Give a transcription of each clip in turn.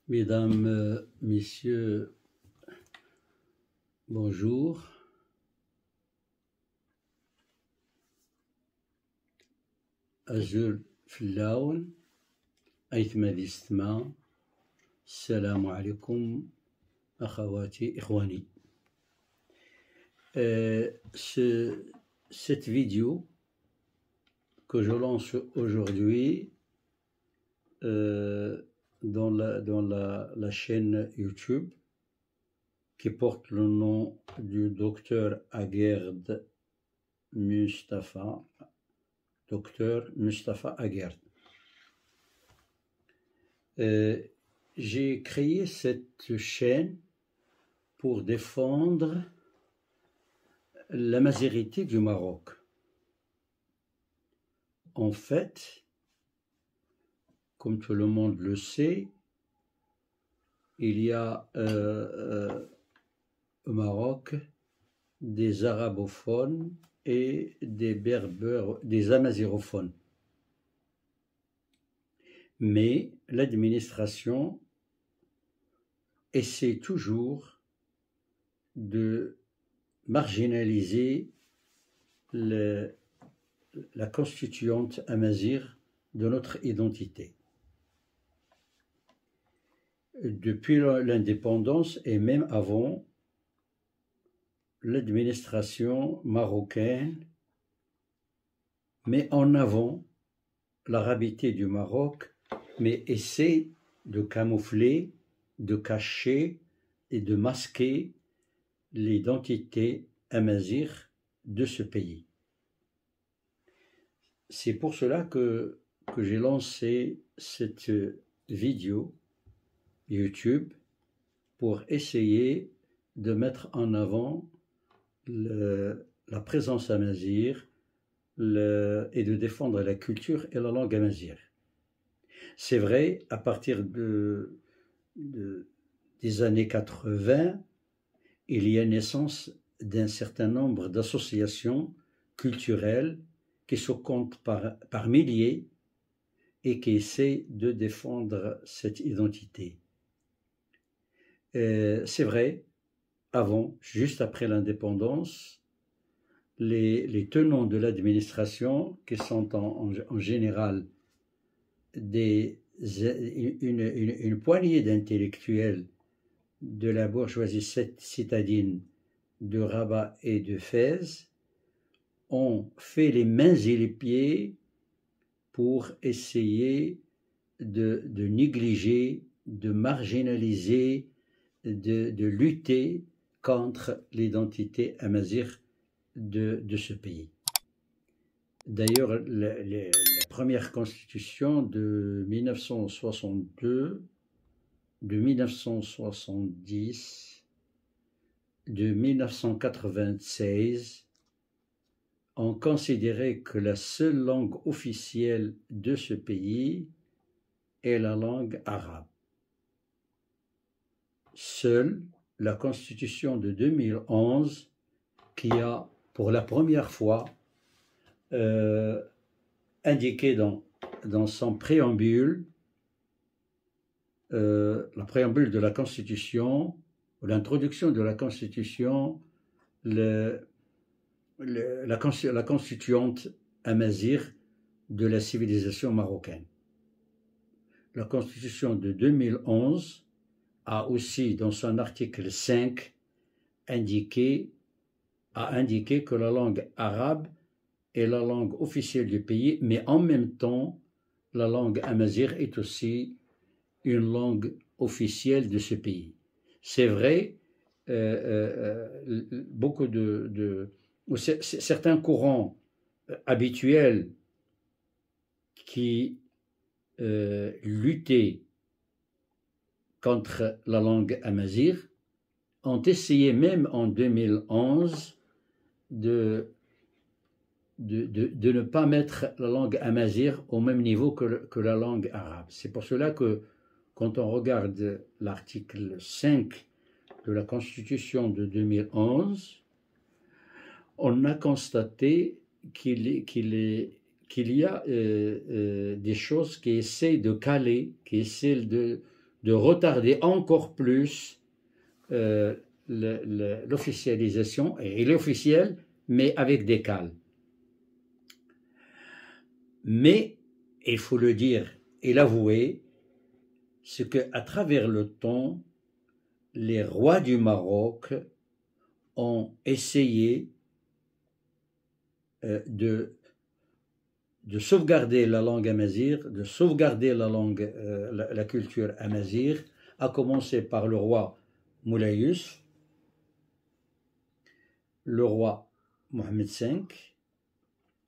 Mesdames, Messieurs, bonjour. أجر في اللون أيثم الاستماع. السلام عليكم أخواتي إخواني. Cette vidéo que je lance aujourd'hui dans la chaîne YouTube qui porte le nom du docteur Aguerd Mustapha, docteur Mustapha Aguerd. J'ai créé cette chaîne pour défendre la mazérité du Maroc. En fait, comme tout le monde le sait, il y a au Maroc des arabophones et des berbères, des amazigophones. Mais l'administration essaie toujours de marginaliser la constituante amazigh de notre identité. Depuis l'indépendance et même avant, l'administration marocaine met en avant l'arabité du Maroc, mais essaie de camoufler, de cacher et de masquer l'identité amazigh de ce pays. C'est pour cela que j'ai lancé cette vidéo YouTube pour essayer de mettre en avant la présence amazigh et de défendre la culture et la langue amazigh. C'est vrai, à partir des années 80, il y a naissance d'un certain nombre d'associations culturelles qui se comptent par milliers et qui essaient de défendre cette identité. C'est vrai, avant, juste après l'indépendance, les tenants de l'administration, qui sont en général une poignée d'intellectuels de la bourgeoisie citadine de Rabat et de Fès, ont fait les mains et les pieds pour essayer de négliger, de marginaliser, de lutter contre l'identité amazigh de ce pays. D'ailleurs, la première constitution de 1962, de 1970, de 1996 ont considéré que la seule langue officielle de ce pays est la langue arabe. Seule la constitution de 2011, qui a pour la première fois indiqué dans son préambule, la préambule de la Constitution, ou l'introduction de la Constitution, la constituante amazigh de la civilisation marocaine. La Constitution de 2011 a aussi, dans son article 5, indiqué que la langue arabe est la langue officielle du pays, mais en même temps, la langue amazigh est aussi une langue officielle de ce pays. C'est vrai, beaucoup certains courants habituels qui luttaient contre la langue amazigh ont essayé même en 2011 de ne pas mettre la langue amazigh au même niveau que la langue arabe. C'est pour cela que quand on regarde l'article 5 de la Constitution de 2011, on a constaté qu'il y a des choses qui essaient de caler, qui essaient de retarder encore plus l'officialisation. Il est officiel, mais avec des cales. Mais, il faut le dire et l'avouer, c'est qu'à travers le temps, les rois du Maroc ont essayé de sauvegarder la langue amazigh, de sauvegarder la culture amazigh, à commencer par le roi Moulay Youssef, le roi Mohammed V,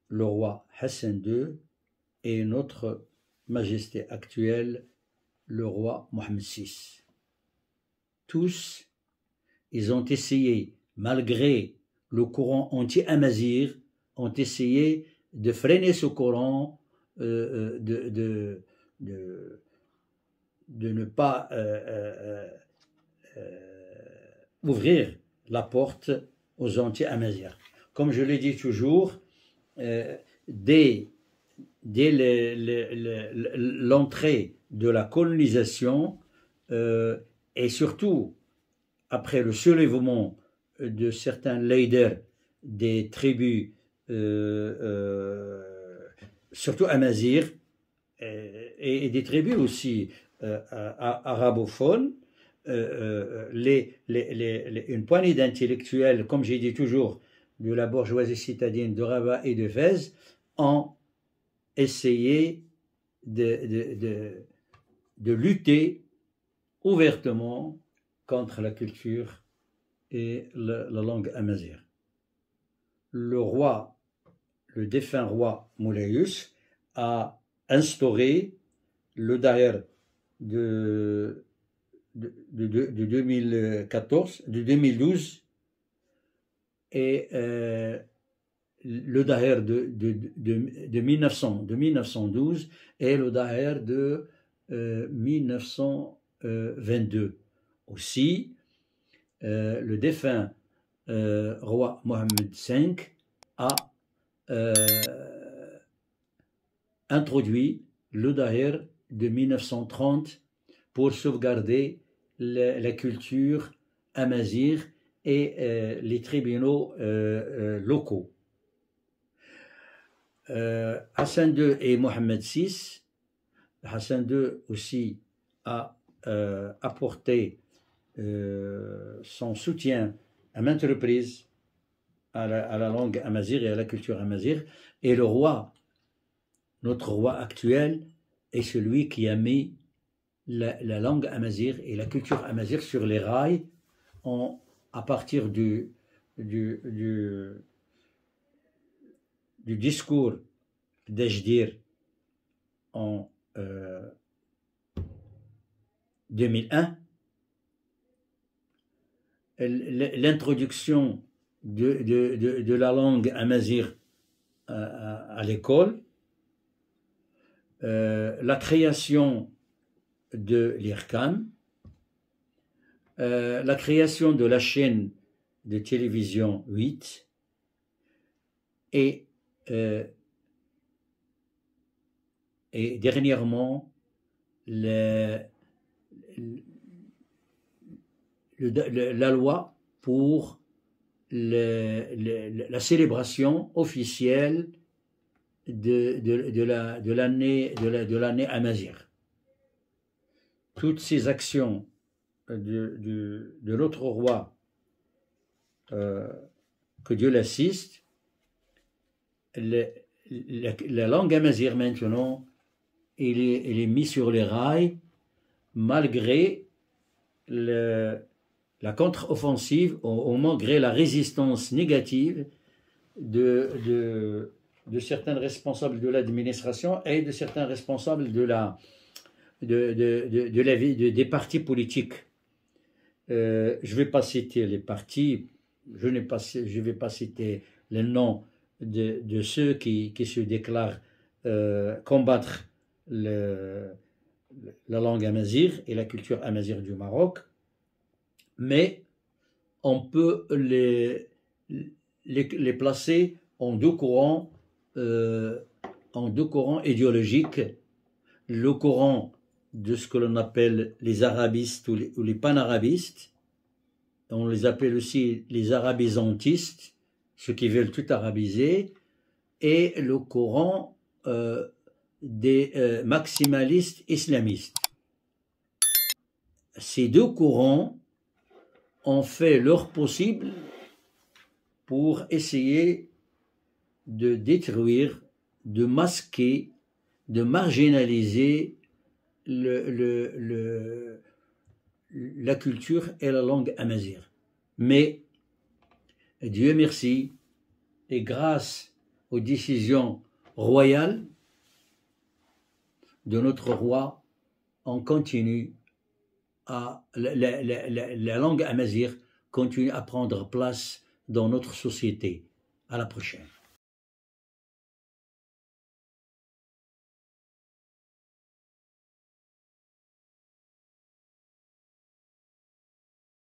le roi Hassan II et notre majesté actuelle, le roi Mohammed VI. Tous, ils ont essayé, malgré le courant anti-amazigh, ont essayé de freiner ce courant, de ne pas ouvrir la porte aux anti-amazirs. Comme je l'ai dit toujours, dès l'entrée de la colonisation, et surtout après le soulèvement de certains leaders des tribus, surtout amazirs, et des tribus aussi arabophones, une poignée d'intellectuels, comme j'ai dit toujours, de la bourgeoisie citadine de Rabat et de Fès, ont essayé de lutter ouvertement contre la culture et la langue amazigh. Le défunt roi Moulay Youssef a instauré le daïr de 2012 et le daïr de 1912 et le daïr de 1922. Aussi, le défunt roi Mohammed V a introduit le daïr de 1930 pour sauvegarder la culture amazigh et les tribunaux locaux. Hassan II et Mohammed VI, Hassan II aussi a apporté son soutien à maintes reprises à la langue amazigh et à la culture amazigh, et le roi, notre roi actuel, est celui qui a mis la langue amazigh et la culture amazigh sur les rails à partir du discours d'Ejdir en 2001, l'introduction de la langue amazigh à l'école, la création de l'IRCAM, la création de la chaîne de télévision 8 et dernièrement la loi pour la célébration officielle de l'année amazigh. Toutes ces actions de notre roi, que Dieu l'assiste, la langue amazigh maintenant, elle est mise sur les rails malgré la contre-offensive, malgré la résistance négative de certains responsables de l'administration et de certains responsables des partis politiques. Je ne vais pas citer les partis, je ne vais pas citer les noms de ceux qui se déclarent combattre la langue amazigh et la culture amazigh du Maroc, mais on peut les placer en deux courants idéologiques. Le courant de ce que l'on appelle les arabistes ou les panarabistes, on les appelle aussi les arabisantistes, ceux qui veulent tout arabiser, et le courant des maximalistes islamistes. Ces deux courants ont fait leur possible pour essayer de détruire, de masquer, de marginaliser la culture et la langue amazigh. Mais Dieu merci, et grâce aux décisions royales de notre roi, on continue à la langue amazigh continue à prendre place dans notre société. À la prochaine.